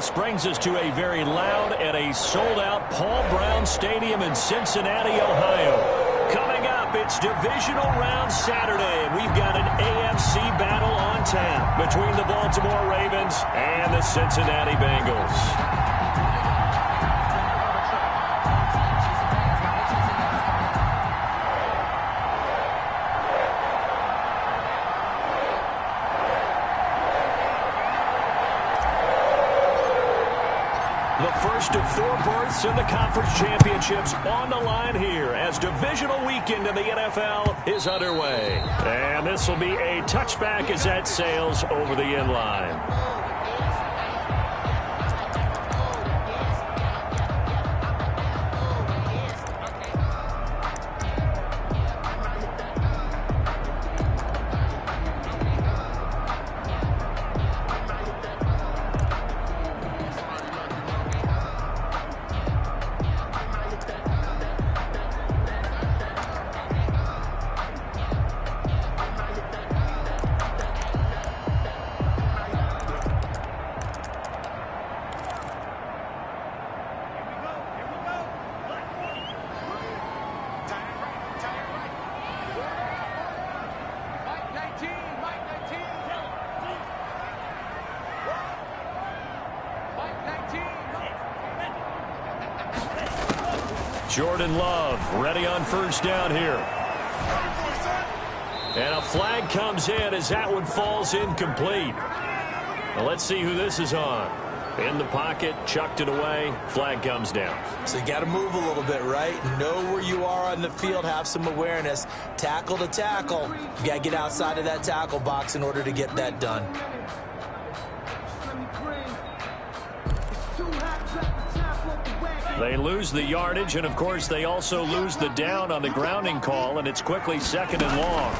This brings us to a very loud and a sold-out Paul Brown Stadium in Cincinnati, Ohio. Coming up, it's Divisional Round Saturday, and we've got an AFC battle on tap between the Baltimore Ravens and the Cincinnati Bengals. The first of 4 berths in the conference championships on the line here as divisional weekend in the NFL is underway. And this will be a touchback as that sails over the end line. Jordan Love ready on first down here. And a flag comes in as that one falls incomplete. Now let's see who this is on. In the pocket, chucked it away, flag comes down. So you got to move a little bit, right? Know where you are on the field, have some awareness. Tackle to tackle. You got to get outside of that tackle box in order to get that done. They lose the yardage, and of course they also lose the down on the grounding call, and it's quickly 2nd and long.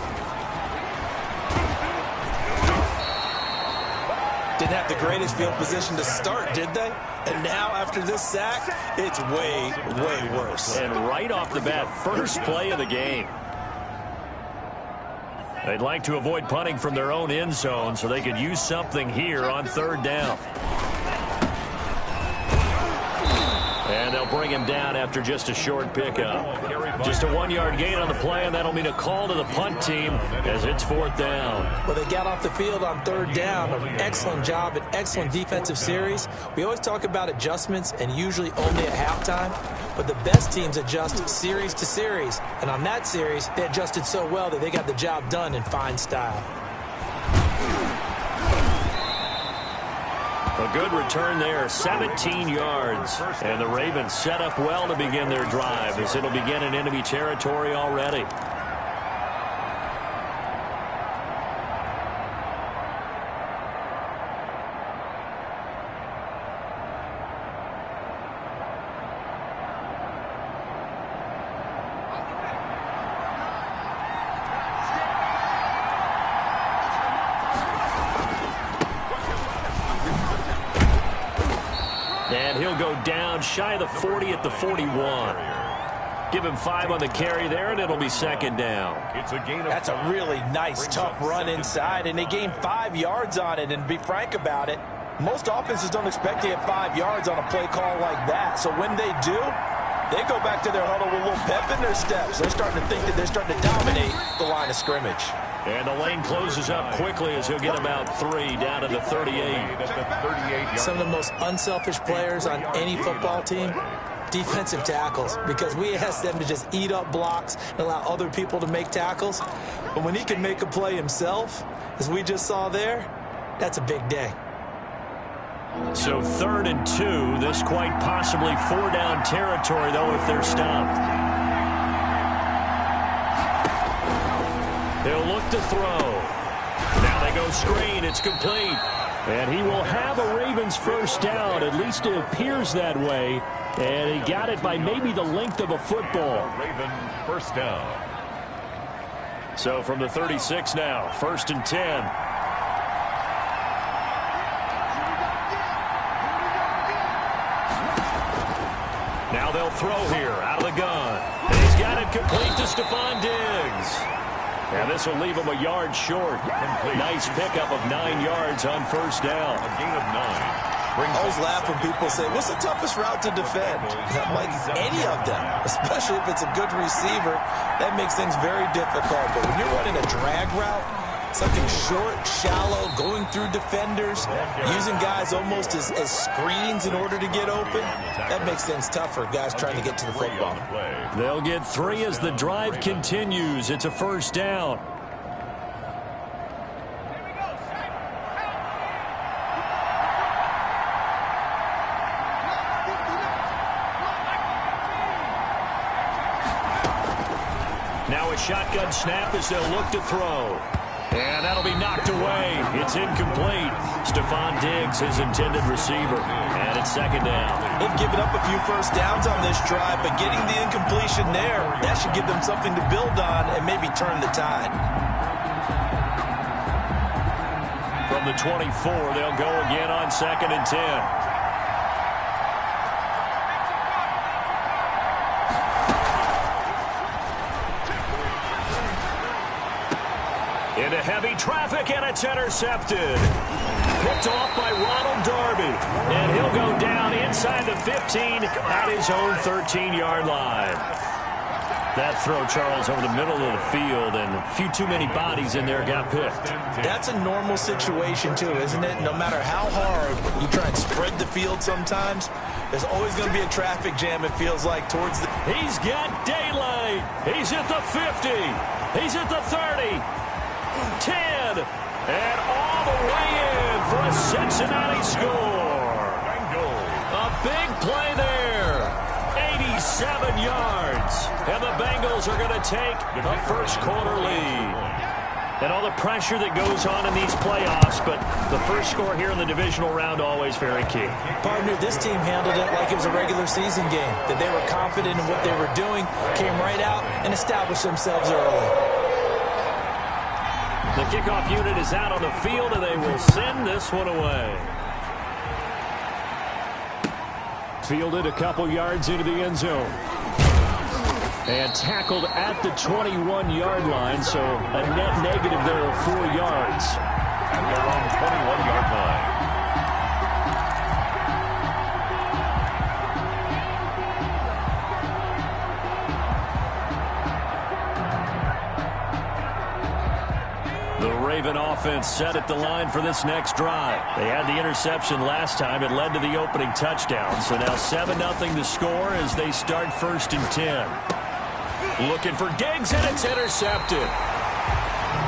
Didn't have the greatest field position to start, did they? And now after this sack, it's way, way worse. And right off the bat, first play of the game. They'd like to avoid punting from their own end zone so they could use something here on 3rd down. And they'll bring him down after just a short pickup. Just a 1-yard gain on the play, and that'll mean a call to the punt team as it's 4th down. Well, they got off the field on 3rd down. An excellent job, an excellent defensive series. We always talk about adjustments and usually only at halftime, but the best teams adjust series to series. And on that series, they adjusted so well that they got the job done in fine style. A good return there, 17 yards. And the Ravens set up well to begin their drive as it'll begin in enemy territory already. And he'll go down shy of the 40 at the 41. Give him 5 on the carry there, and it'll be 2nd down. That's a really nice, tough run inside, and they gained 5 yards on it. And to be frank about it, most offenses don't expect to get 5 yards on a play call like that. So when they do, they go back to their huddle with a little pep in their steps. They're starting to think that they're starting to dominate the line of scrimmage. And the lane closes up quickly as he'll get about 3 down to the 38. Some of the most unselfish players on any football team, defensive tackles, because we ask them to just eat up blocks and allow other people to make tackles. But when he can make a play himself, as we just saw there, that's a big day. So 3rd and 2, this quite possibly 4-down territory, though, if they're stopped. He'll look to throw. Now they go screen. It's complete. And he will have a Ravens first down. At least it appears that way. And he got it by maybe the length of a football. Raven first down. So from the 36 now, 1st and 10. Now they'll throw here out of the gun. And he's got it complete to Stephon Diggs. And this will leave him a yard short. Nice pickup of 9 yards on first down. A gain of 9. I always laugh when people say, what's the toughest route to defend? And I'm like, any of them, especially if it's a good receiver. That makes things very difficult. But when you're running a drag route, something short, shallow, going through defenders, using guys almost as screens in order to get open, that makes things tough for guys trying to get to the football. They'll get 3 as the drive continues. It's a first down. Now a shotgun snap as they'll look to throw. And that'll be knocked away. It's incomplete. Stephon Diggs, his intended receiver. And it's second down. They've given up a few first downs on this drive, but getting the incompletion there, that should give them something to build on and maybe turn the tide. From the 24, they'll go again on 2nd and 10. Into heavy traffic, and it's intercepted. Picked off by Ronald Darby. And he'll go down inside the 15 at his own 13-yard line. That throw, Charles, over the middle of the field, and a few too many bodies in there got picked. That's a normal situation, too, isn't it? No matter how hard you try and spread the field sometimes, there's always going to be a traffic jam, it feels like, towards the... He's got daylight. He's at the 50. He's at the 30. 10, and all the way in for a Cincinnati score. A big play there. 87 yards. And the Bengals are going to take a first-quarter lead. And all the pressure that goes on in these playoffs, but the first score here in the divisional round always very key. Partner, this team handled it like it was a regular season game, that they were confident in what they were doing, came right out and established themselves early. The kickoff unit is out on the field, and they will send this one away. Fielded a couple yards into the end zone. And tackled at the 21-yard line, so a net negative there of 4 yards. And they're on the 21-yard line. The Raven offense set at the line for this next drive. They had the interception last time. It led to the opening touchdown. So now 7-0 to score as they start 1st and 10. Looking for Diggs, and it's intercepted.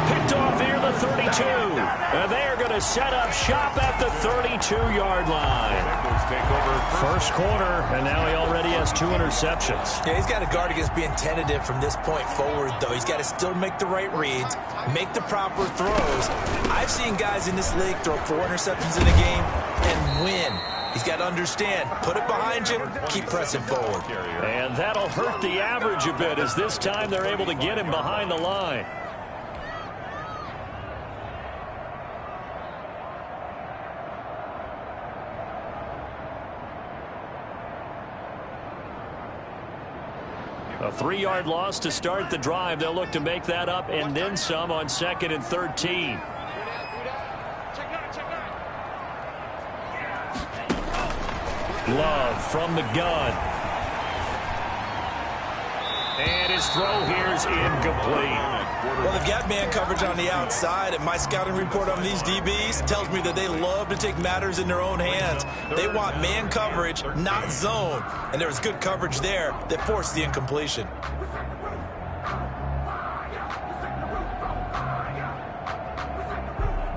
Picked off here the 32. And they are going to set up shop at the 32-yard line. First quarter, and now he already has 2 interceptions. Yeah, he's got to guard against being tentative from this point forward, though. He's got to still make the right reads, make the proper throws. I've seen guys in this league throw 4 interceptions in a game and win. He's got to understand, put it behind you, keep pressing forward. And that'll hurt the average a bit, as this time they're able to get him behind the line. A 3-yard loss to start the drive. They'll look to make that up and then some on 2nd and 13. Love from the gun. And his throw here is incomplete. Well, they've got man coverage on the outside, and my scouting report on these DBs tells me that they love to take matters in their own hands. They want man coverage, not zone. And there was good coverage there that forced the incompletion.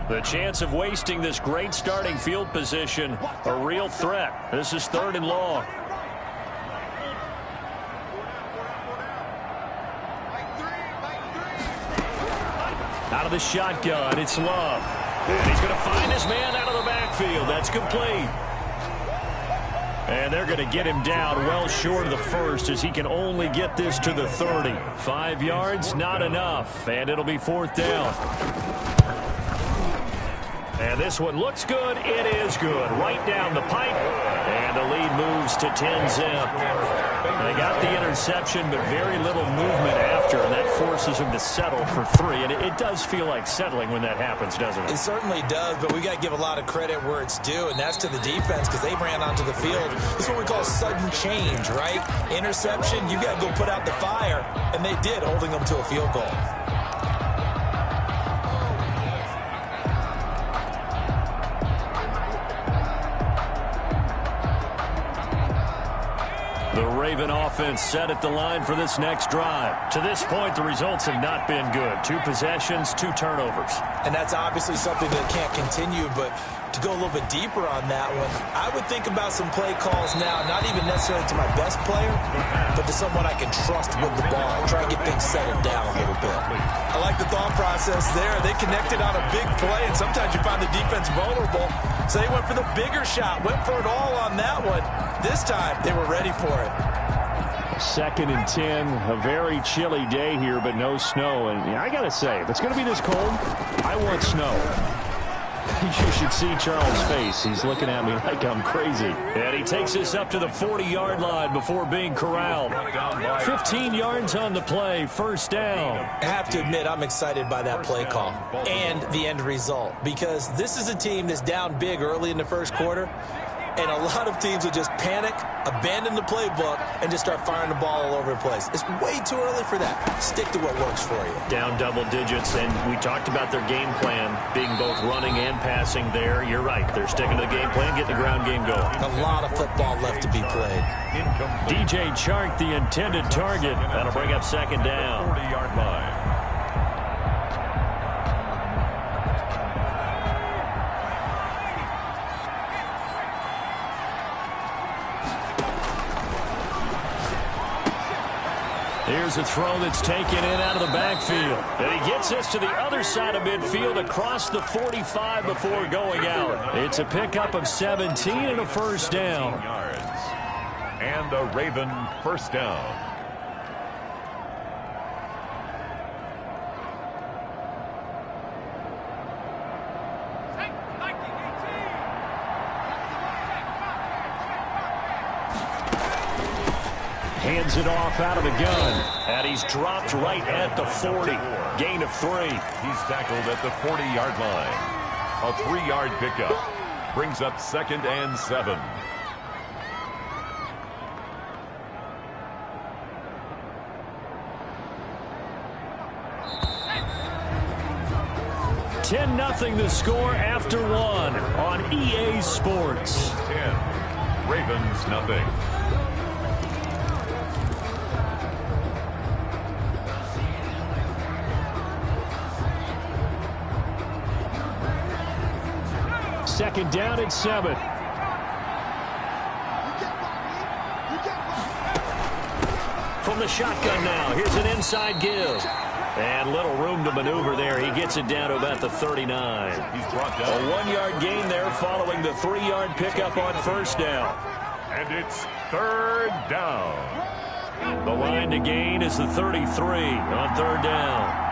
The chance of wasting this great starting field position, a real threat. This is 3rd and long. Out of the shotgun, it's Love. And he's going to find his man out of the backfield. That's complete. And they're going to get him down well short of the first, as he can only get this to the 30. 5 yards, not enough. And it'll be 4th down. And this one looks good. It is good. Right down the pipe. And the lead moves to 10-zip. They got the interception, but very little movement after, and that forces them to settle for 3. And it does feel like settling when that happens, doesn't it? It certainly does, but we got to give a lot of credit where it's due, and that's to the defense because they ran onto the field. This is what we call sudden change, right? Interception, you got to go put out the fire, and they did, holding them to a field goal. The Raven offense set at the line for this next drive. To this point, the results have not been good. 2 possessions, 2 turnovers. And that's obviously something that can't continue, but to go a little bit deeper on that one, I would think about some play calls now, not even necessarily to my best player, but to someone I can trust with the ball. Try and get things settled down a little bit. I like the thought process there. They connected on a big play, and sometimes you find the defense vulnerable. So they went for the bigger shot, went for it all on that one. This time, they were ready for it. 2nd and 10, a very chilly day here, but no snow. And I got to say, if it's going to be this cold, I want snow. You should see Charles' face. He's looking at me like I'm crazy. And he takes us up to the 40-yard line before being corralled. 15 yards on the play, 1st down. I have to admit, I'm excited by that play call and the end result because this is a team that's down big early in the 1st quarter. And a lot of teams will just panic, abandon the playbook, and just start firing the ball all over the place. It's way too early for that. Stick to what works for you. Down double digits, and we talked about their game plan being both running and passing there. You're right. They're sticking to the game plan, getting the ground game going. A lot of football left to be played. DJ Chark, the intended target. That'll bring up 2nd down. 40-yard line. Here's a throw that's taken in out of the backfield. And he gets us to the other side of midfield across the 45 before going out. It's a pickup of 17 and a 1st down. Yards. And a Raven 1st down. Hands it off out of the gun. And he's dropped right at the 40. Gain of 3. He's tackled at the 40-yard line. A 3-yard pickup. Brings up 2nd and 7. $10-0 the score after 1 on EA Sports. 10. Ravens nothing. Second down at 7. From the shotgun now. Here's an inside give. And little room to maneuver there. He gets it down to about the 39. He's brought down. A 1-yard gain there following the 3-yard pickup on 1st down. And it's 3rd down. The line to gain is the 33 on 3rd down.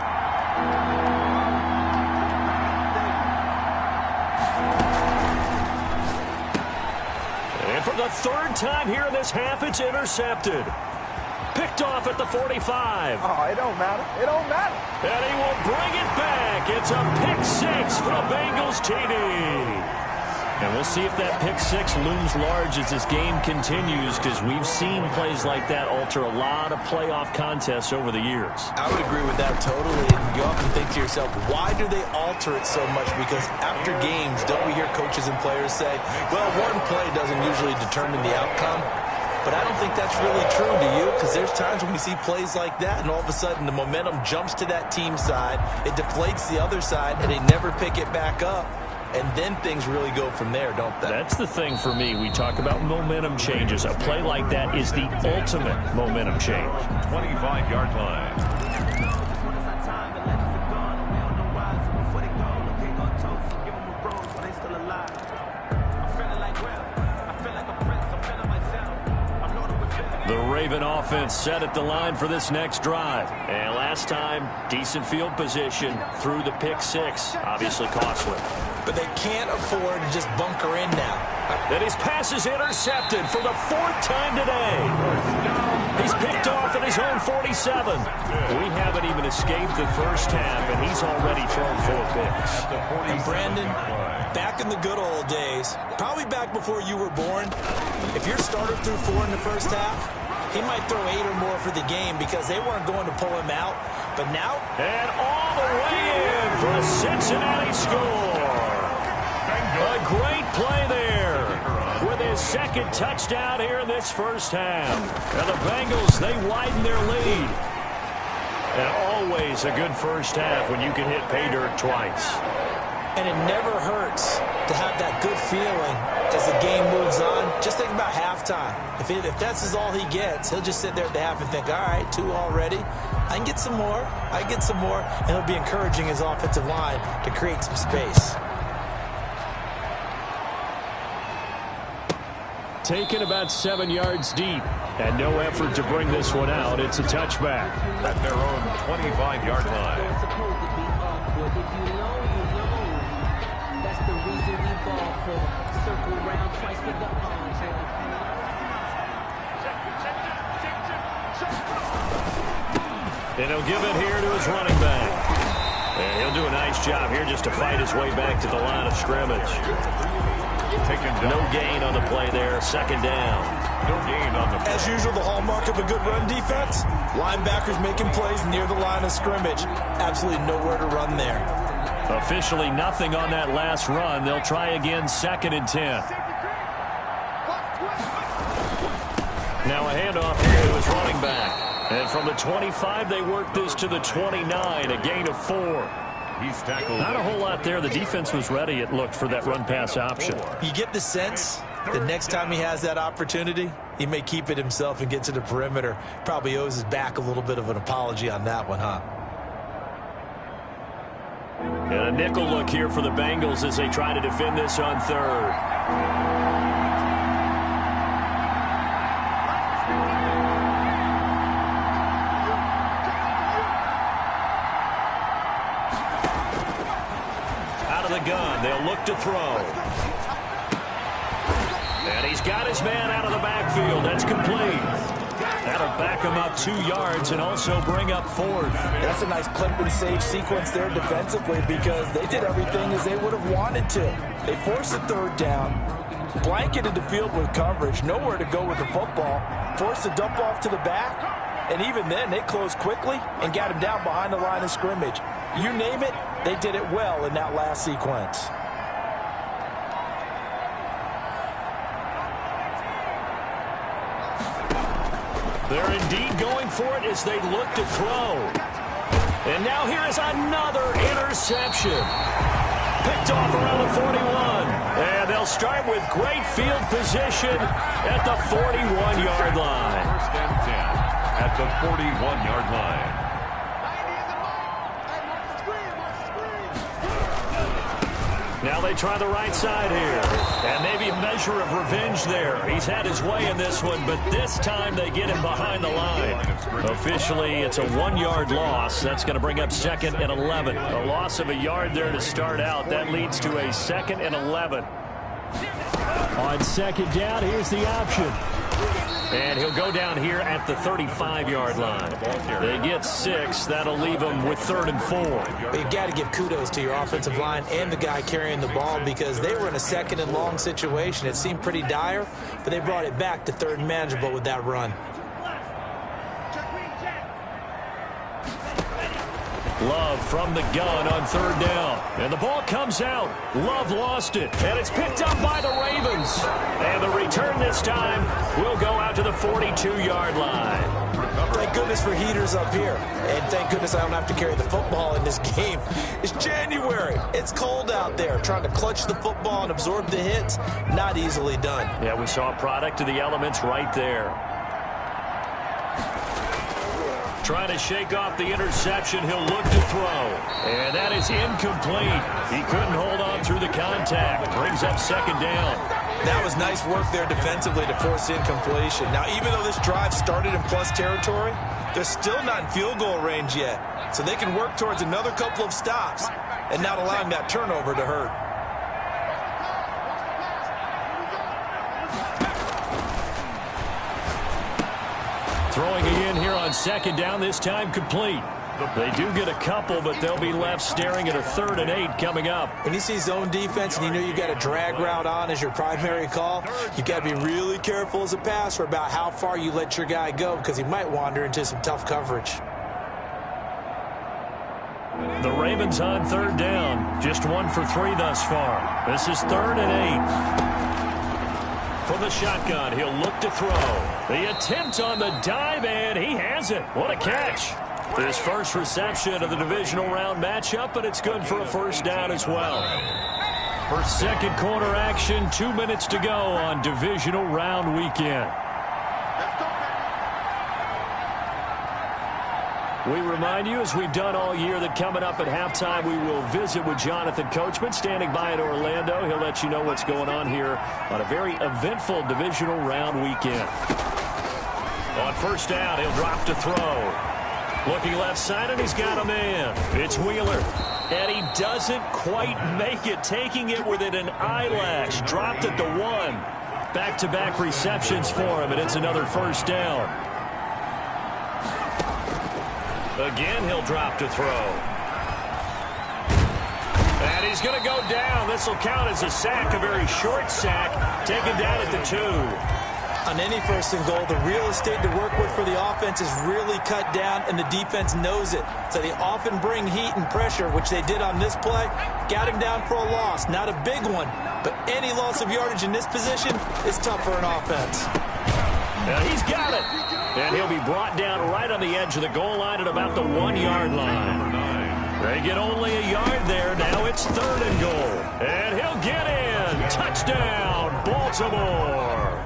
And for the 3rd time here in this half, it's intercepted. Picked off at the 45. Oh, it don't matter. It don't matter. And he will bring it back. It's a pick 6 for the Bengals TD. And we'll see if that pick 6 looms large as this game continues, because we've seen plays like that alter a lot of playoff contests over the years. I would agree with that totally. And you often think to yourself, why do they alter it so much? Because after games, don't we hear coaches and players say, well, one play doesn't usually determine the outcome? But I don't think that's really true, do you? Because there's times when we see plays like that, and all of a sudden the momentum jumps to that team side, it deflates the other side, and they never pick it back up. And then things really go from there, don't they? That's the thing for me. We talk about momentum changes. A play like that is the ultimate momentum change. 25-yard line. The Raven offense set at the line for this next drive. And last time, decent field position through the pick 6. Obviously costly. but they can't afford to just bunker in now. And his pass is intercepted for the 4th time today. He's picked off at his own 47. We haven't even escaped the first half, and he's already thrown 4 picks. And Brandon, back in the good old days, probably back before you were born, if your starter threw 4 in the first half, he might throw 8 or more for the game because they weren't going to pull him out. But now... And all the way in for a Cincinnati score. A great play there with his 2nd touchdown here in this first half. And the Bengals, they widen their lead. And always a good first half when you can hit pay dirt twice. And it never hurts to have that good feeling as the game moves on. Just think about halftime. If that's all he gets, he'll just sit there at the half and think, all right, 2 already. I can get some more. I can get some more. And he'll be encouraging his offensive line to create some space. Taken about 7 yards deep. And no effort to bring this one out. It's a touchback. At their own 25-yard line. And he'll give it here to his running back. And he'll do a nice job here just to fight his way back to the line of scrimmage. No gain on the play there. 2nd down. No gain on the play. As usual, the hallmark of a good run defense, linebackers making plays near the line of scrimmage. Absolutely nowhere to run there. Officially nothing on that last run. They'll try again, 2nd and 10. Now a handoff here to his running back. And from the 25, they work this to the 29, a gain of 4. He's tackled. Not a whole lot there. The defense was ready, it looked, for that run-pass option. You get the sense the next time he has that opportunity, he may keep it himself and get to the perimeter. Probably owes his back a little bit of an apology on that one, huh? And a nickel look here for the Bengals as they try to defend this on 3rd. Gun. They'll look to throw. And he's got his man out of the backfield. That's complete. That'll back him up 2 yards and also bring up 4th. That's a nice clip and save sequence there defensively because they did everything as they would have wanted to. They forced a 3rd down, blanketed the field with coverage, nowhere to go with the football, forced a dump off to the back, and even then they closed quickly and got him down behind the line of scrimmage. You name it, they did it well in that last sequence. They're indeed going for it as they look to throw. And now here is another interception. Picked off around the 41. And they'll start with great field position at the 41-yard line. 1st and 10 at the 41-yard line. Now they try the right side here. And maybe a measure of revenge there. He's had his way in this one, but this time they get him behind the line. Officially, it's a 1-yard loss. That's going to bring up 2nd and 11. A loss of a yard there to start out. That leads to a 2nd and 11. On 2nd down, here's the option. And he'll go down here at the 35-yard line. They get 6. That'll leave them with 3rd and 4. You've got to give kudos to your offensive line and the guy carrying the ball because they were in a 2nd and long situation. It seemed pretty dire, but they brought it back to 3rd and manageable with that run. Love from the gun on 3rd down. And the ball comes out. Love lost it. And it's picked up by the Ravens. And the return this time will go out to the 42-yard line. Thank goodness for heaters up here. And thank goodness I don't have to carry the football in this game. It's January. It's cold out there. Trying to clutch the football and absorb the hits, not easily done. Yeah, we saw a product of the elements right there. Trying to shake off the interception. He'll look to throw. And that is incomplete. He couldn't hold on through the contact. Brings up 2nd down. That was nice work there defensively to force incompletion. Now, even though this drive started in plus territory, they're still not in field goal range yet. So they can work towards another couple of stops and not allowing that turnover to hurt. Throwing again here on second down, this time complete. They do get a couple, but they'll be left staring at a 3rd and 8 coming up. When you see zone defense and you know you've got a drag route on as your primary call, you've got to be really careful as a passer about how far you let your guy go because he might wander into some tough coverage. The Ravens on 3rd down. Just 1 for 3 thus far. This is 3rd and 8. From the shotgun, he'll look to throw. The attempt on the dive, and he has it. What a catch. His first reception of the divisional round matchup, and it's good for a 1st down as well. Second quarter action, 2 minutes to go on divisional round weekend. We remind you, as we've done all year, that coming up at halftime, we will visit with Jonathan Coachman, standing by in Orlando. He'll let you know what's going on here on a very eventful divisional round weekend. On 1st down, he'll drop to throw. Looking left side, and he's got a man. It's Wheeler. And he doesn't quite make it, taking it within an eyelash. Dropped at the 1. Back-to-back receptions for him, and it's another 1st down. Again, he'll drop to throw. And he's going to go down. This will count as a sack, a very short sack, taken down at the 2. On any 1st and goal, the real estate to work with for the offense is really cut down, and the defense knows it. So they often bring heat and pressure, which they did on this play. Got him down for a loss. Not a big one, but any loss of yardage in this position is tough for an offense. Now he's got it. And he'll be brought down right on the edge of the goal line at about the 1-yard line. They get only a yard there. Now it's 3rd and goal. And he'll get in. Touchdown, Baltimore.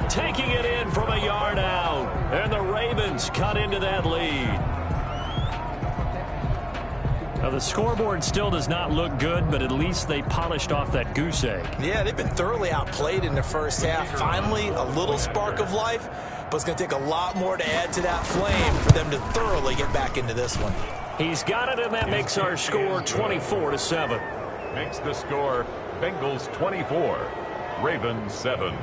Taking it in from a yard out. And the Ravens cut into that lead. Now, the scoreboard still does not look good, but at least they polished off that goose egg. Yeah, they've been thoroughly outplayed in the 1st half. Finally, a little spark of life, but it's going to take a lot more to add to that flame for them to thoroughly get back into this one. He's got it, and that makes our score 24-7. Makes the score Bengals 24, Ravens 7.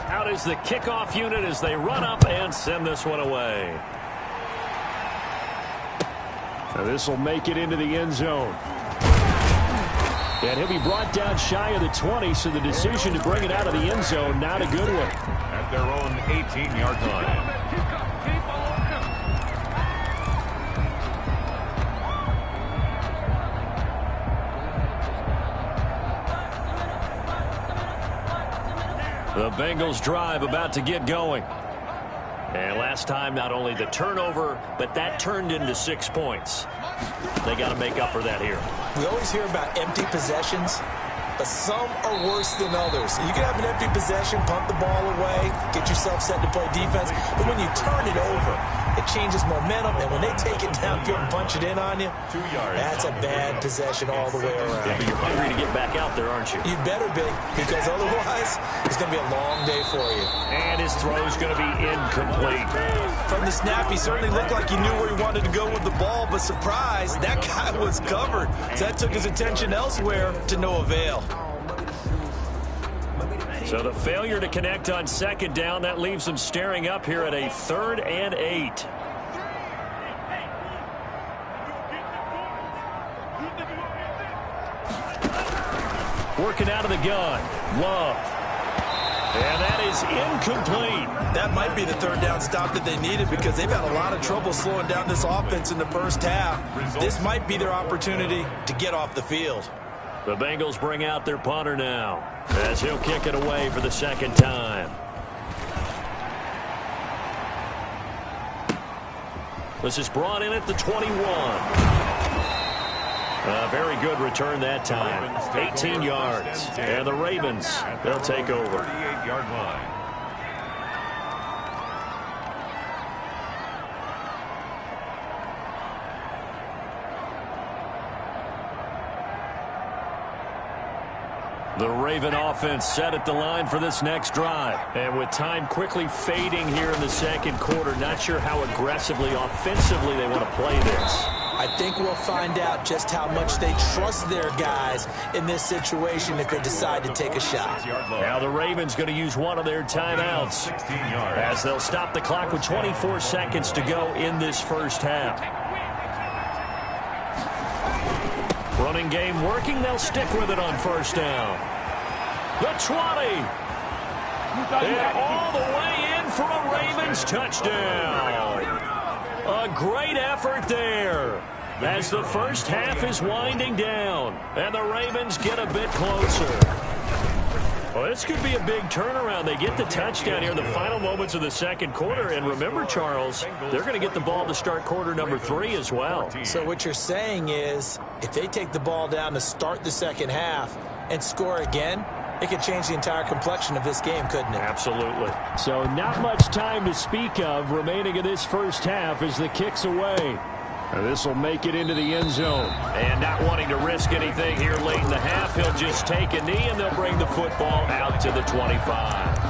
Out is the kickoff unit as they run up and send this one away. Now this will make it into the end zone. And he'll be brought down shy of the 20, so the decision to bring it out of the end zone, not a good one. At their own 18-yard line. The Bengals drive about to get going. And last time, not only the turnover, but that turned into 6 points. They got to make up for that here. We always hear about empty possessions, but some are worse than others. You can have an empty possession, punt the ball away, get yourself set to play defense, but when you turn it over, it changes momentum, and when they take it downfield and punch it in on you, 2 yards. that's a bad possession all the way around. Yeah, but you're hungry to get back out there, aren't you? You better be, because otherwise, it's going to be a long day for you. And his throw's going to be incomplete. From the snap, he certainly looked like he knew where he wanted to go with the ball, but surprise, that guy was covered. So that took his attention elsewhere to no avail. So the failure to connect on 2nd down, that leaves them staring up here at a 3rd and 8. Working out of the gun. Love. And that is incomplete. That might be the 3rd down stop that they needed because they've had a lot of trouble slowing down this offense in the 1st half. This might be their opportunity to get off the field. The Bengals bring out their punter now as he'll kick it away for the 2nd time. This is brought in at the 21. A very good return that time. 18 yards. And the Ravens, they'll take over. 38-yard line. The Raven offense set at the line for this next drive. And with time quickly fading here in the 2nd quarter, not sure how aggressively, offensively they want to play this. I think we'll find out just how much they trust their guys in this situation if they decide to take a shot. Now the Ravens going to use one of their timeouts as they'll stop the clock with 24 seconds to go in this first half. Running game working. They'll stick with it on first down. The 20. And all the way in for a Ravens touchdown. A great effort there as the first half is winding down and the Ravens get a bit closer. Well, this could be a big turnaround. They get the touchdown here in the final moments of the second quarter. And remember, Charles, they're going to get the ball to start quarter number 3 as well. So what you're saying is if they take the ball down to start the second half and score again, it could change the entire complexion of this game, couldn't it? Absolutely. So not much time to speak of remaining in this first half as the kick's away. And this will make it into the end zone. And not wanting to risk anything here late in the half, he'll just take a knee and they'll bring the football out to the 25.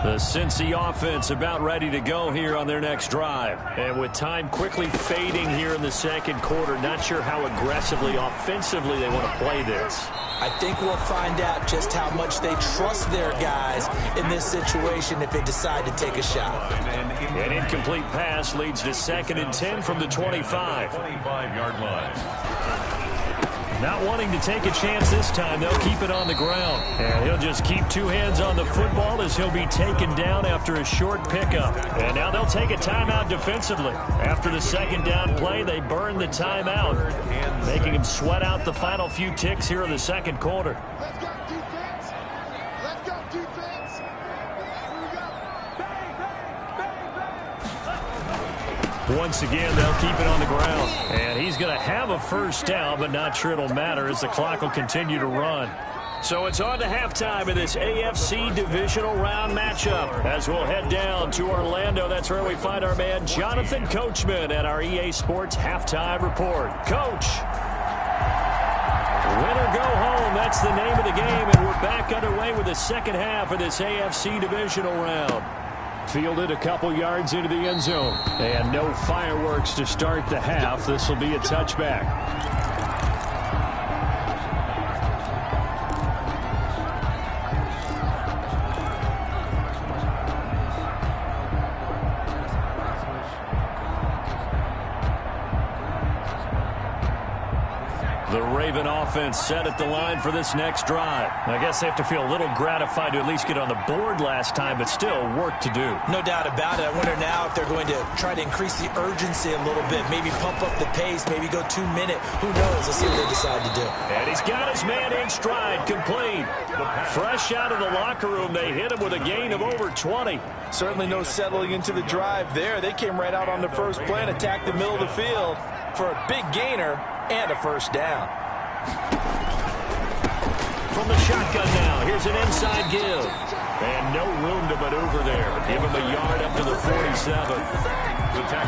The Cincy offense about ready to go here on their next drive. And with time quickly fading here in the second quarter, not sure how aggressively, offensively they want to play this. I think we'll find out just how much they trust their guys in this situation if they decide to take a shot. An incomplete pass leads to 2nd and 10 from the 25. 25-yard line. Not wanting to take a chance this time, they'll keep it on the ground. And he'll just keep 2 hands on the football as he'll be taken down after a short pickup. And now they'll take a timeout defensively. After the second down play, they burn the timeout, making him sweat out the final few ticks here in the second quarter. Let's go, defense. Let's go, defense. Here we go. Bang, bang, bang, bang. Once again, they'll keep it on the ground. And he's going to have a first down, but not sure it'll matter as the clock will continue to run. So it's on to halftime in this AFC divisional round matchup as we'll head down to Orlando. That's where we find our man Jonathan Coachman at our EA Sports Halftime Report. Coach, win or go home, that's the name of the game, and we're back underway with the second half of this AFC divisional round. Fielded a couple yards into the end zone. And no fireworks to start the half. This will be a touchback. The Raven offense set at the line for this next drive. I guess they have to feel a little gratified to at least get on the board last time, but still work to do. No doubt about it. I wonder now if they're going to try to increase the urgency a little bit, maybe pump up the pace, maybe go 2-minute. Who knows? Let's see what they decide to do. And he's got his man in stride, complete. Fresh out of the locker room, they hit him with a gain of over 20. Certainly no settling into the drive there. They came right out on the first play and attacked the middle of the field for a big gainer and a first down. From the shotgun now, here's an inside give. And no room to maneuver there. Give him a yard up to the 47.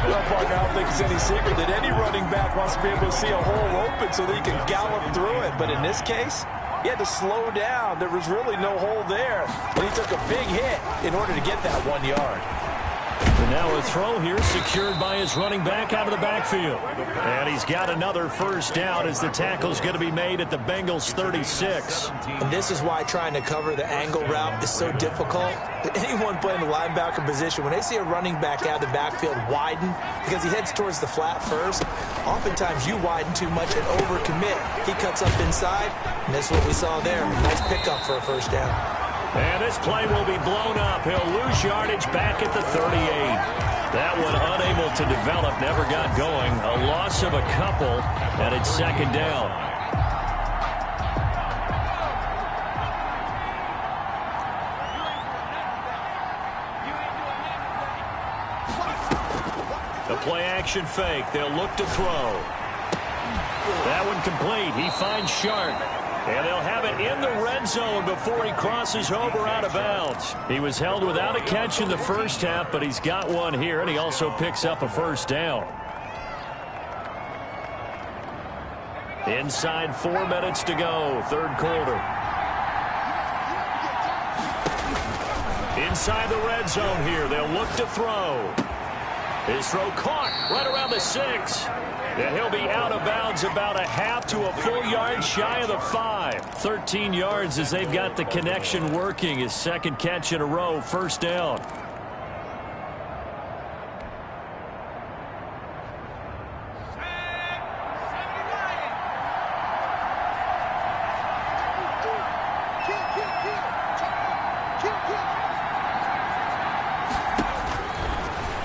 Well, partner, I don't think it's any secret that any running back wants to be able to see a hole open so that he can gallop through it. But in this case, he had to slow down. There was really no hole there. And he took a big hit in order to get that 1 yard. And now a throw here secured by his running back out of the backfield. And he's got another first down as the tackle's going to be made at the Bengals 36. And this is why trying to cover the angle route is so difficult. Anyone playing the linebacker position, when they see a running back out of the backfield widen because he heads towards the flat first, oftentimes you widen too much and overcommit. He cuts up inside, and that's what we saw there. Nice pickup for a first down. And this play will be blown up. He'll lose yardage back at the 38. That one unable to develop, never got going. A loss of a couple, and it's second down. The play action fake. They'll look to throw. That one complete. He finds Sharp. And they'll have it in the red zone before he crosses over out of bounds. He was held without a catch in the first half, but he's got one here, and he also picks up a first down. Inside 4 minutes to go, third quarter. Inside the red zone here, they'll look to throw. His throw caught right around the 6. And he'll be out of bounds about a half to a full yard shy of the 5. 13 yards as they've got the connection working. His second catch in a row, first down.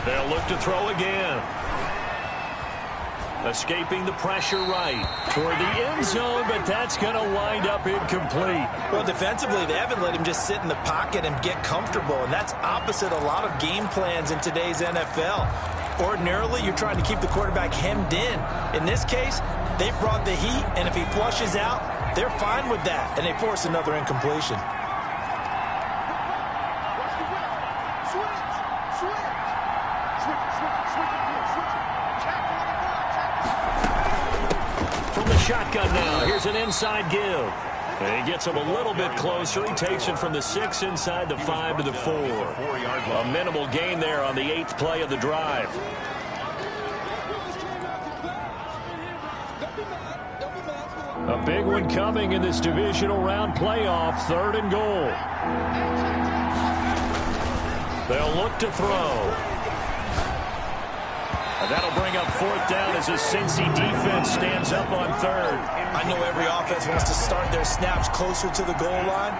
They'll look to throw again. Escaping the pressure right toward the end zone, but that's going to wind up incomplete. Well, defensively, they haven't let him just sit in the pocket and get comfortable, and that's opposite a lot of game plans in today's NFL. Ordinarily, you're trying to keep the quarterback hemmed in. In this case, they brought the heat, and if he flushes out, they're fine with that, and they force another incompletion. Shotgun now. Here's an inside give. And he gets him a little bit closer. He takes it from the 6 inside the 5 to the 4. A minimal gain there on the 8th play of the drive. A big one coming in this divisional round playoff. 3rd and goal. They'll look to throw. And that'll bring up 4th down as his Cincy defense stands up on 3rd. I know every offense wants to start their snaps closer to the goal line,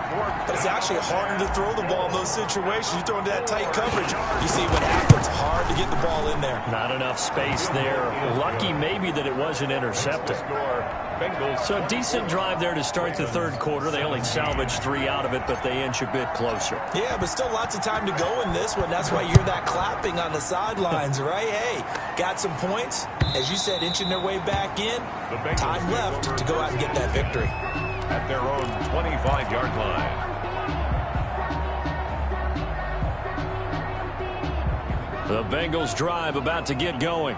but it's actually harder to throw the ball in those situations. You throw into that tight coverage, you see what happens. Hard to get the ball in there. Not enough space there. Lucky maybe that it wasn't intercepted. So a decent drive there to start the 3rd quarter. They only salvaged 3 out of it, but they inch a bit closer. Yeah, but still lots of time to go in this one. That's why you hear that clapping on the sidelines, right? Hey, got some points. As you said, inching their way back in. Time left to go out and get that victory. At their own 25-yard line. The Bengals drive about to get going.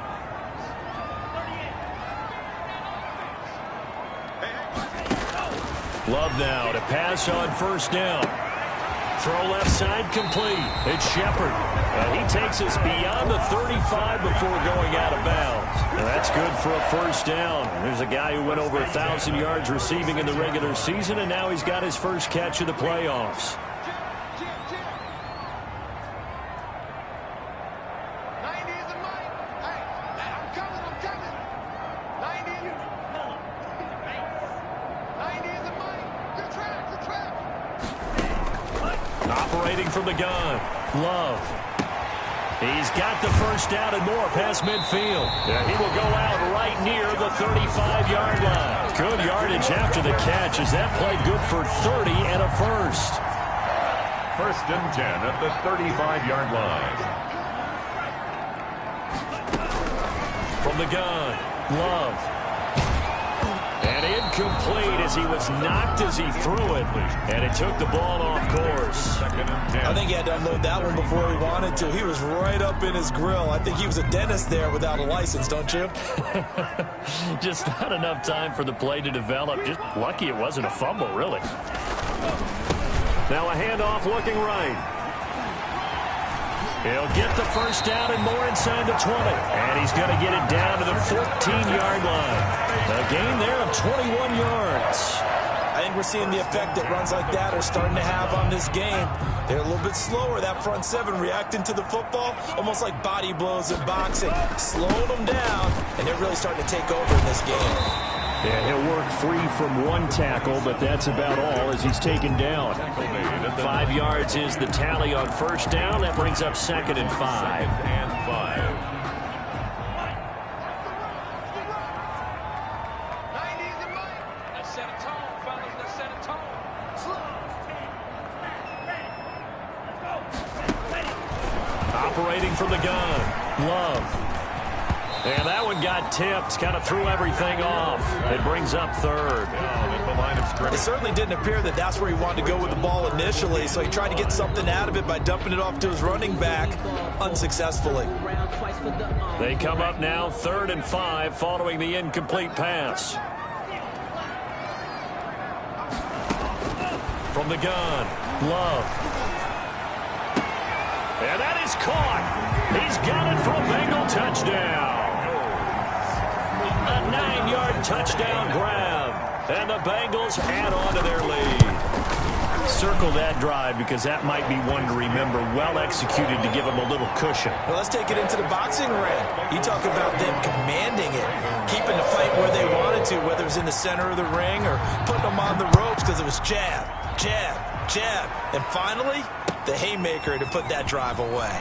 Love now to pass on 1st down. Throw left side complete. It's Shepard. He takes us beyond the 35 before going out of bounds. And that's good for a 1st down. There's a guy who went over 1,000 yards receiving in the regular season, and now he's got his first catch of the playoffs. Operating from the gun, Love. He's got the 1st down and more past midfield. He will go out right near the 35-yard line. Good yardage after the catch as that play good for 30 and a 1st. 1st and 10 at the 35-yard line. From the gun, Love. And incomplete as he was knocked as he threw it. And it took the ball off course. I think he had to unload that one before he wanted to. He was right up in his grill. I think he was a dentist there without a license, don't you? Just not enough time for the play to develop. Just lucky it wasn't a fumble, really. Now a handoff looking right. He'll get the 1st down and more inside the 20. And he's going to get it down to the 14-yard line. A gain there of 21 yards. I think we're seeing the effect that runs like that are starting to have on this game. They're a little bit slower, that front 7 reacting to the football, almost like body blows in boxing. Slowing them down, and they're really starting to take over in this game. Yeah, he'll work free from 1 tackle, but that's about all as he's taken down. 5 yards is the tally on 1st down. That brings up 2nd and 5. Operating from the gun, Love. And that one got tipped, kind of threw everything off. It brings up 3rd. It certainly didn't appear that that's where he wanted to go with the ball initially, so he tried to get something out of it by dumping it off to his running back unsuccessfully. They come up now 3rd and 5 following the incomplete pass. From the gun, Love. And that is caught. He's got it for a Bengal touchdown. A 9-yard touchdown grab. And the Bengals add on to their lead. Circle that drive because that might be one to remember. Well executed to give them a little cushion. Well, let's take it into the boxing ring. You talk about them commanding it, keeping the fight where they wanted to, whether it was in the center of the ring or putting them on the ropes because it was jab, jab, jab. And finally, the haymaker to put that drive away.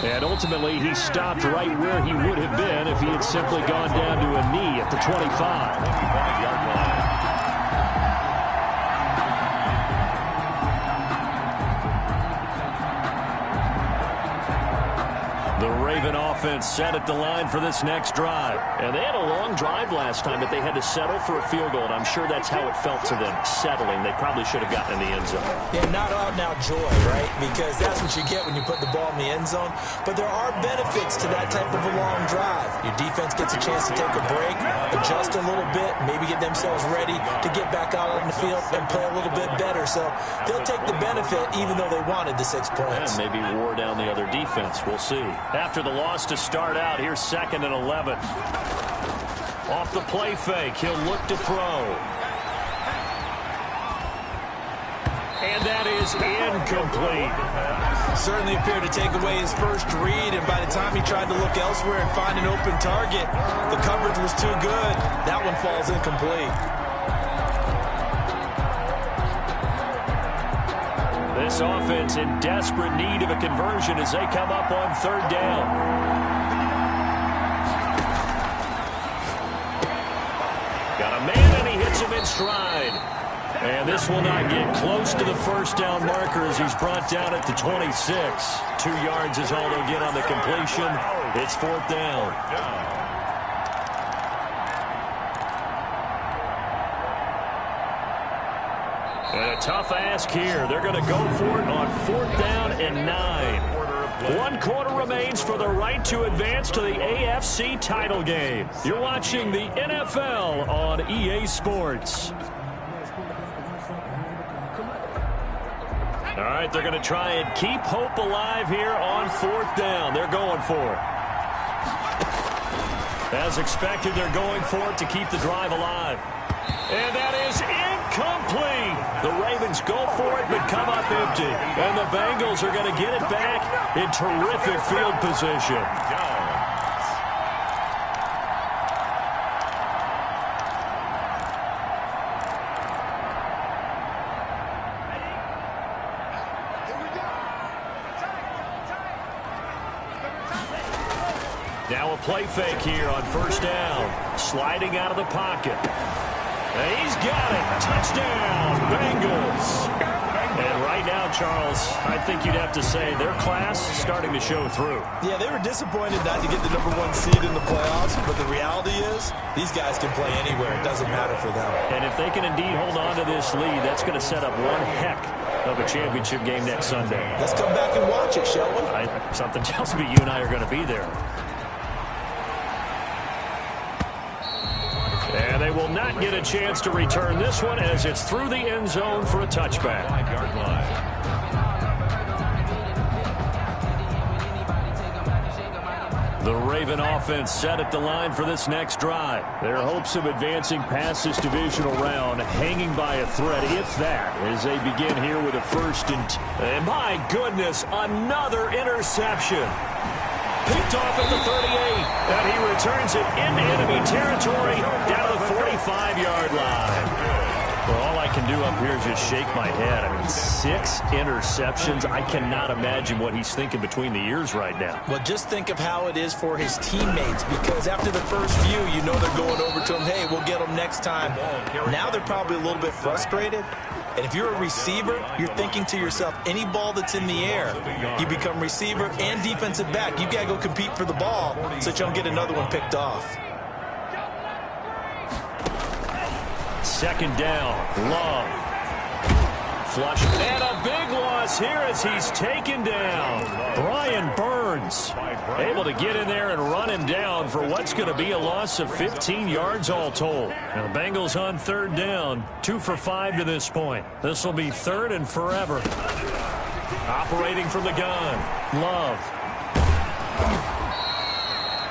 And ultimately, he stopped right where he would have been if he had simply gone down to a knee at the 25-yard line. The Raven offense set at the line for this next drive. And they had a long drive last time, but they had to settle for a field goal, and I'm sure that's how it felt to them, settling. They probably should have gotten in the end zone. Yeah, not out now joy, right? Because that's what you get when you put the ball in the end zone. But there are benefits to that type of a long drive. Your defense gets a chance to take a break, adjust a little bit, maybe get themselves ready to get back out on the field and play a little bit better. So they'll take the benefit even though they wanted the 6 points. And maybe wore down the other defense. We'll see. After the loss to start out, here's 2nd and 11. Off the play fake, he'll look to throw. And that is incomplete. Certainly appeared to take away his first read, and by the time he tried to look elsewhere and find an open target, the coverage was too good. That one falls incomplete. This offense in desperate need of a conversion as they come up on 3rd down. Got a man, and he hits him in stride. And this will not get close to the 1st down marker as he's brought down at the 26. 2 yards is all they'll get on the completion. It's 4th down. And a tough ask here. They're going to go for it on 4th down and 9. 1 quarter remains for the right to advance to the AFC title game. You're watching the NFL on EA Sports. All right, they're going to try and keep hope alive here on 4th down. They're going for it. As expected, they're going for it to keep the drive alive. And that is incomplete. The Ravens go for it but come up empty. And the Bengals are going to get it back in terrific field position. Now a play fake here on 1st down. Sliding out of the pocket. And he's got it. Touchdown, Bengals. And right now, Charles, I think you'd have to say their class is starting to show through. Yeah, they were disappointed not to get the #1 seed in the playoffs, but the reality is these guys can play anywhere. It doesn't matter for them. And if they can indeed hold on to this lead, that's going to set up one heck of a championship game next Sunday. Let's come back and watch it, shall we? Something tells me you and I are going to be there. And they will not get a chance to return this one as it's through the end zone for a touchback. 5-yard line. The Raven offense set at the line for this next drive. Their hopes of advancing past this divisional round hanging by a thread, if that, as they begin here with a 1st and my goodness, another interception. Picked off at the 38, and he returns it into enemy territory down to the 45-yard line. Well, all I can do up here is just shake my head. I mean, 6 interceptions. I cannot imagine what he's thinking between the ears right now. Well, just think of how it is for his teammates, because after the first few, you know they're going over to him, hey, we'll get them next time. Now they're probably a little bit frustrated. And if you're a receiver, you're thinking to yourself, any ball that's in the air, you become receiver and defensive back. You've got to go compete for the ball so that you don't get another one picked off. 2nd down, Love. Flush, and a big loss here as he's taken down. Brian Burns Burns able to get in there and run him down for what's going to be a loss of 15 yards all told. Now the Bengals on third down, 2 for 5 to this point. This will be third and forever. Operating from the gun, Love.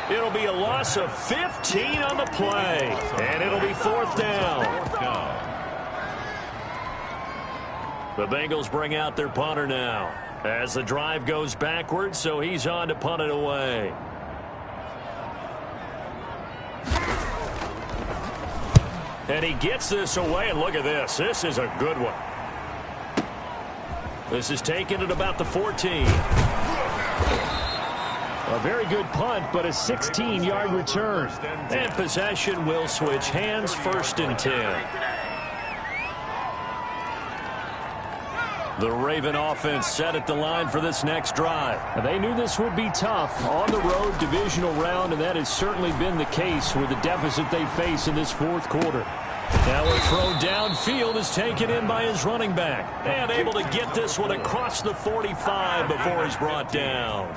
It'll be a loss of 15 on the play, and it'll be fourth down. The Bengals bring out their punter now as the drive goes backwards, so he's on to punt it away. And he gets this away, and look at this. This is a good one. This is taken at about the 14. A very good punt, but a 16-yard return. And possession will switch hands, first and 10. The Raven offense set at the line for this next drive. They knew this would be tough on the road divisional round, and that has certainly been the case with the deficit they face in this fourth quarter. Now a throw downfield is taken in by his running back. And able to get this one across the 45 before he's brought down.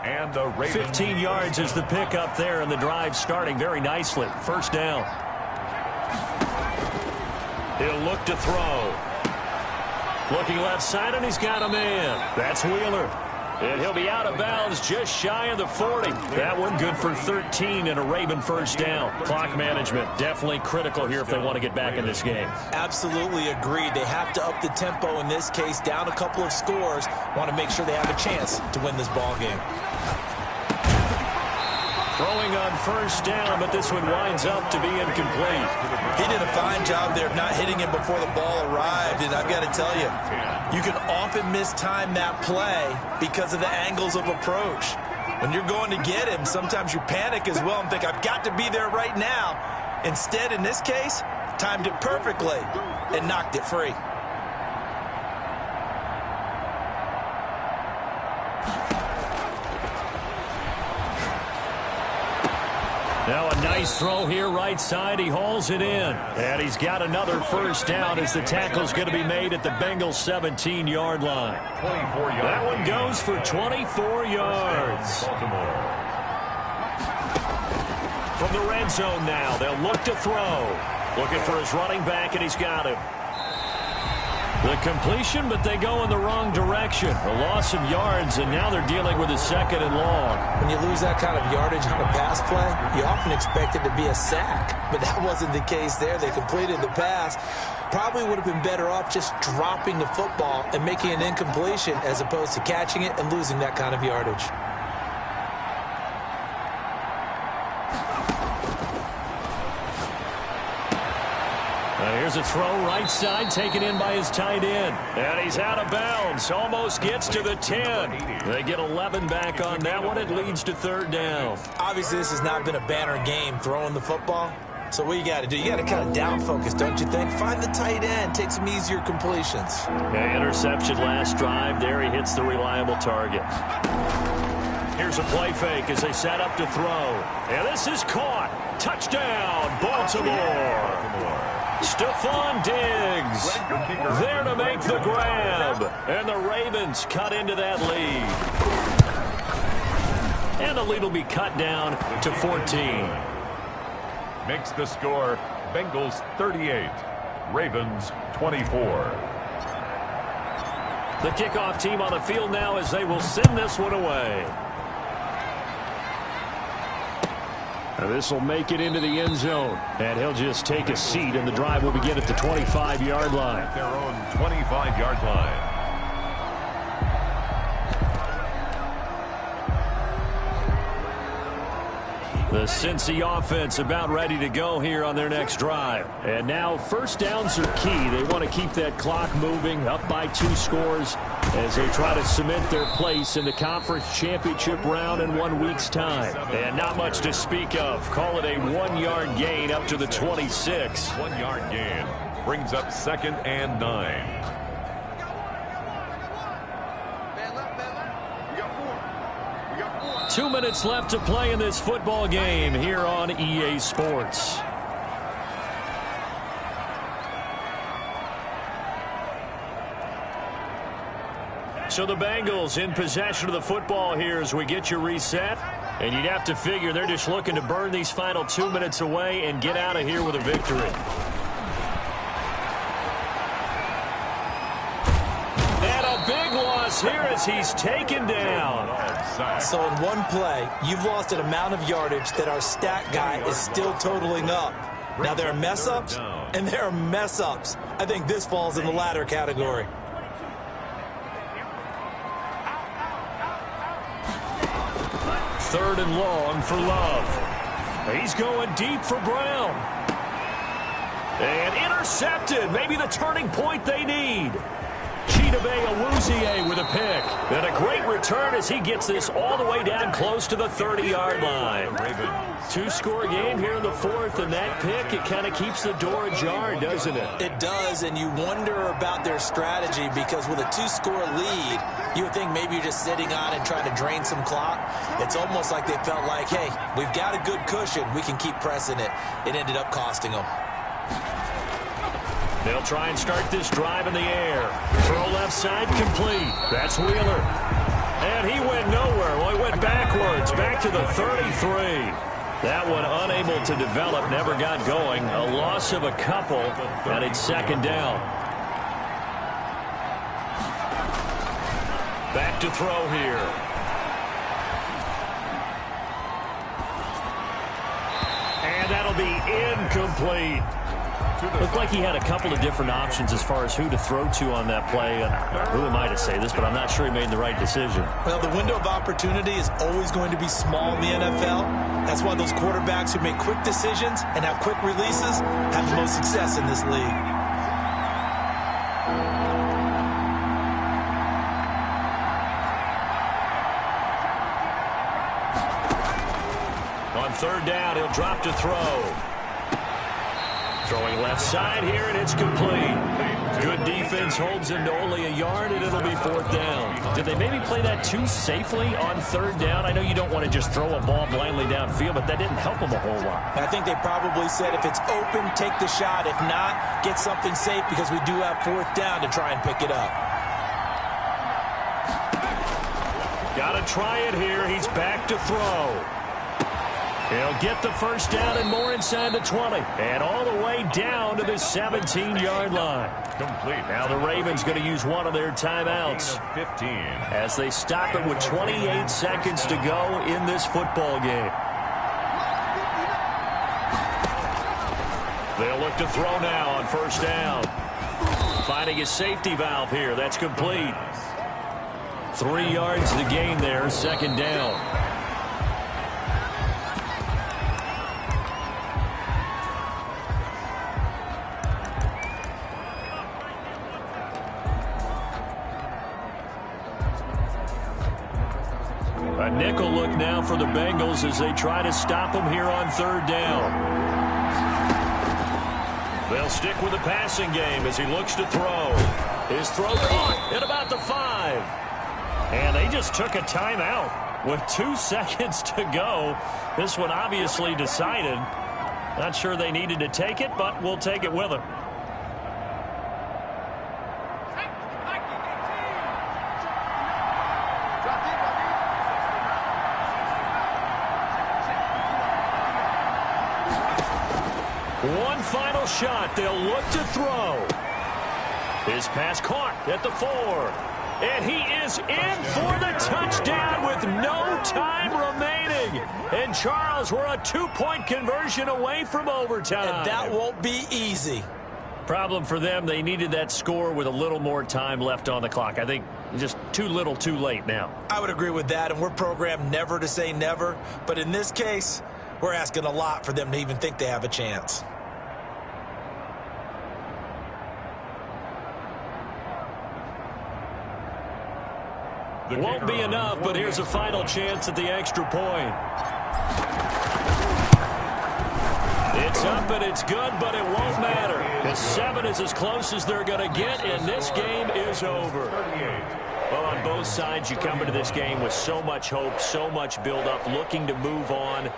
And the 15 yards is the pickup there, and the drive starting very nicely. First down. He'll look to throw. Looking left side, and he's got a man. That's Wheeler. And he'll be out of bounds just shy of the 40. That one good for 13 and a Raven first down. Clock management definitely critical here if they want to get back in this game. Absolutely agreed. They have to up the tempo in this case, down a couple of scores. Want to make sure they have a chance to win this ball game. Throwing on first down, but this one winds up to be incomplete. He did a fine job there of not hitting him before the ball arrived, and I've got to tell you, you can often mistime that play because of the angles of approach. When you're going to get him, sometimes you panic as well and think, I've got to be there right now. Instead, in this case, timed it perfectly and knocked it free. Now a nice throw here right side. He hauls it in. And he's got another first down as the tackle's going to be made at the Bengals 17-yard line. 24 yards. That one goes for 24 yards. From the red zone now, they'll look to throw. Looking for his running back, and he's got him. The completion, but they go in the wrong direction. A loss of yards, and now they're dealing with a second and long. When you lose that kind of yardage on a pass play, you often expect it to be a sack. But that wasn't the case there. They completed the pass. Probably would have been better off just dropping the football and making an incompletion as opposed to catching it and losing that kind of yardage. Here's a throw right side taken in by his tight end. And he's out of bounds. Almost gets to the 10. They get 11 back on that one. It leads to third down. Obviously, this has not been a banner game throwing the football. So what you got to do, you got to kind of down focus, don't you think? Find the tight end. Take some easier completions. Yeah, interception last drive. There he hits the reliable target. Here's a play fake as they set up to throw. And this is caught. Touchdown, Baltimore. Stephon Diggs there to make the grab. And the Ravens cut into that lead. And the lead will be cut down to 14. Makes the score Bengals 38, Ravens 24. The kickoff team on the field now as they will send this one away. Now this will make it into the end zone. And he'll just take a seat, and the drive will begin at the 25-yard line. At their own 25-yard line. The Cincy offense about ready to go here on their next drive. And now first downs are key. They want to keep that clock moving, up by 2 scores as they try to cement their place in the conference championship round in 1 week's time. And not much to speak of. Call it a 1-yard gain up to the 26. 1-yard gain brings up 2nd and 9. 2 minutes left to play in this football game here on EA Sports. So the Bengals in possession of the football here as we get you reset. And you'd have to figure they're just looking to burn these final 2 minutes away and get out of here with a victory. And a big loss here as he's taken down. So in one play, you've lost an amount of yardage that our stat guy is still totaling up. Now there are mess-ups, and there are mess-ups. I think this falls in the latter category. Third and long for Love. He's going deep for Brown. And intercepted. Maybe the turning point they need. Chidobe with a pick. And a great return as he gets this all the way down close to the 30-yard line. Two-score game here in the fourth, and that pick, it kind of keeps the door ajar, doesn't it? It does, and you wonder about their strategy because with a two-score lead, you would think maybe you're just sitting on it trying to drain some clock. It's almost like they felt like, hey, we've got a good cushion. We can keep pressing it. It ended up costing them. They'll try and start this drive in the air. Throw left side complete. That's Wheeler. And he went nowhere. Well, he went backwards, back to the 33. That one unable to develop, never got going. A loss of a couple, and it's second down. Back to throw here. And that'll be incomplete. Looked like he had a couple of different options as far as who to throw to on that play. Who am I to say this, but I'm not sure he made the right decision. Well, the window of opportunity is always going to be small in the NFL. That's why those quarterbacks who make quick decisions and have quick releases have the most success in this league. On third down, he'll drop to throw. Throwing left side here, and it's complete. Good defense holds him to only a yard, and it'll be fourth down. Did they maybe play that too safely on third down? I know you don't want to just throw a ball blindly downfield, but that didn't help him a whole lot. I think they probably said if it's open, take the shot. If not, get something safe because we do have fourth down to try and pick it up. Got to try it here. He's back to throw. He'll get the first down and more inside the 20. And all the way down to the 17-yard line. Complete. Now the Ravens going to use one of their timeouts 15. as they stop it with 28 seconds to go in this football game. They'll look to throw now on first down. Finding a safety valve here. That's complete. 3 yards to the gain there, second down. A nickel look now for the Bengals as they try to stop him here on third down. They'll stick with the passing game as he looks to throw. His throw caught at about the 5. And they just took a timeout with 2 seconds to go. This one obviously decided. Not sure they needed to take it, but we'll take it with them. One final shot. They'll look to throw. His pass caught at the 4. And he is in for the touchdown with no time remaining. And, Charles, we're a 2-point conversion away from overtime. And that won't be easy. Problem for them, they needed that score with a little more time left on the clock. I think just too little too late now. I would agree with that, and we're programmed never to say never. But in this case, we're asking a lot for them to even think they have a chance. Won't be enough, but here's a final chance at the extra point. It's up and it's good, but it won't matter. The 7 is as close as they're going to get, and this game is over. Well, on both sides, you come into this game with so much hope, so much build-up, looking to move on.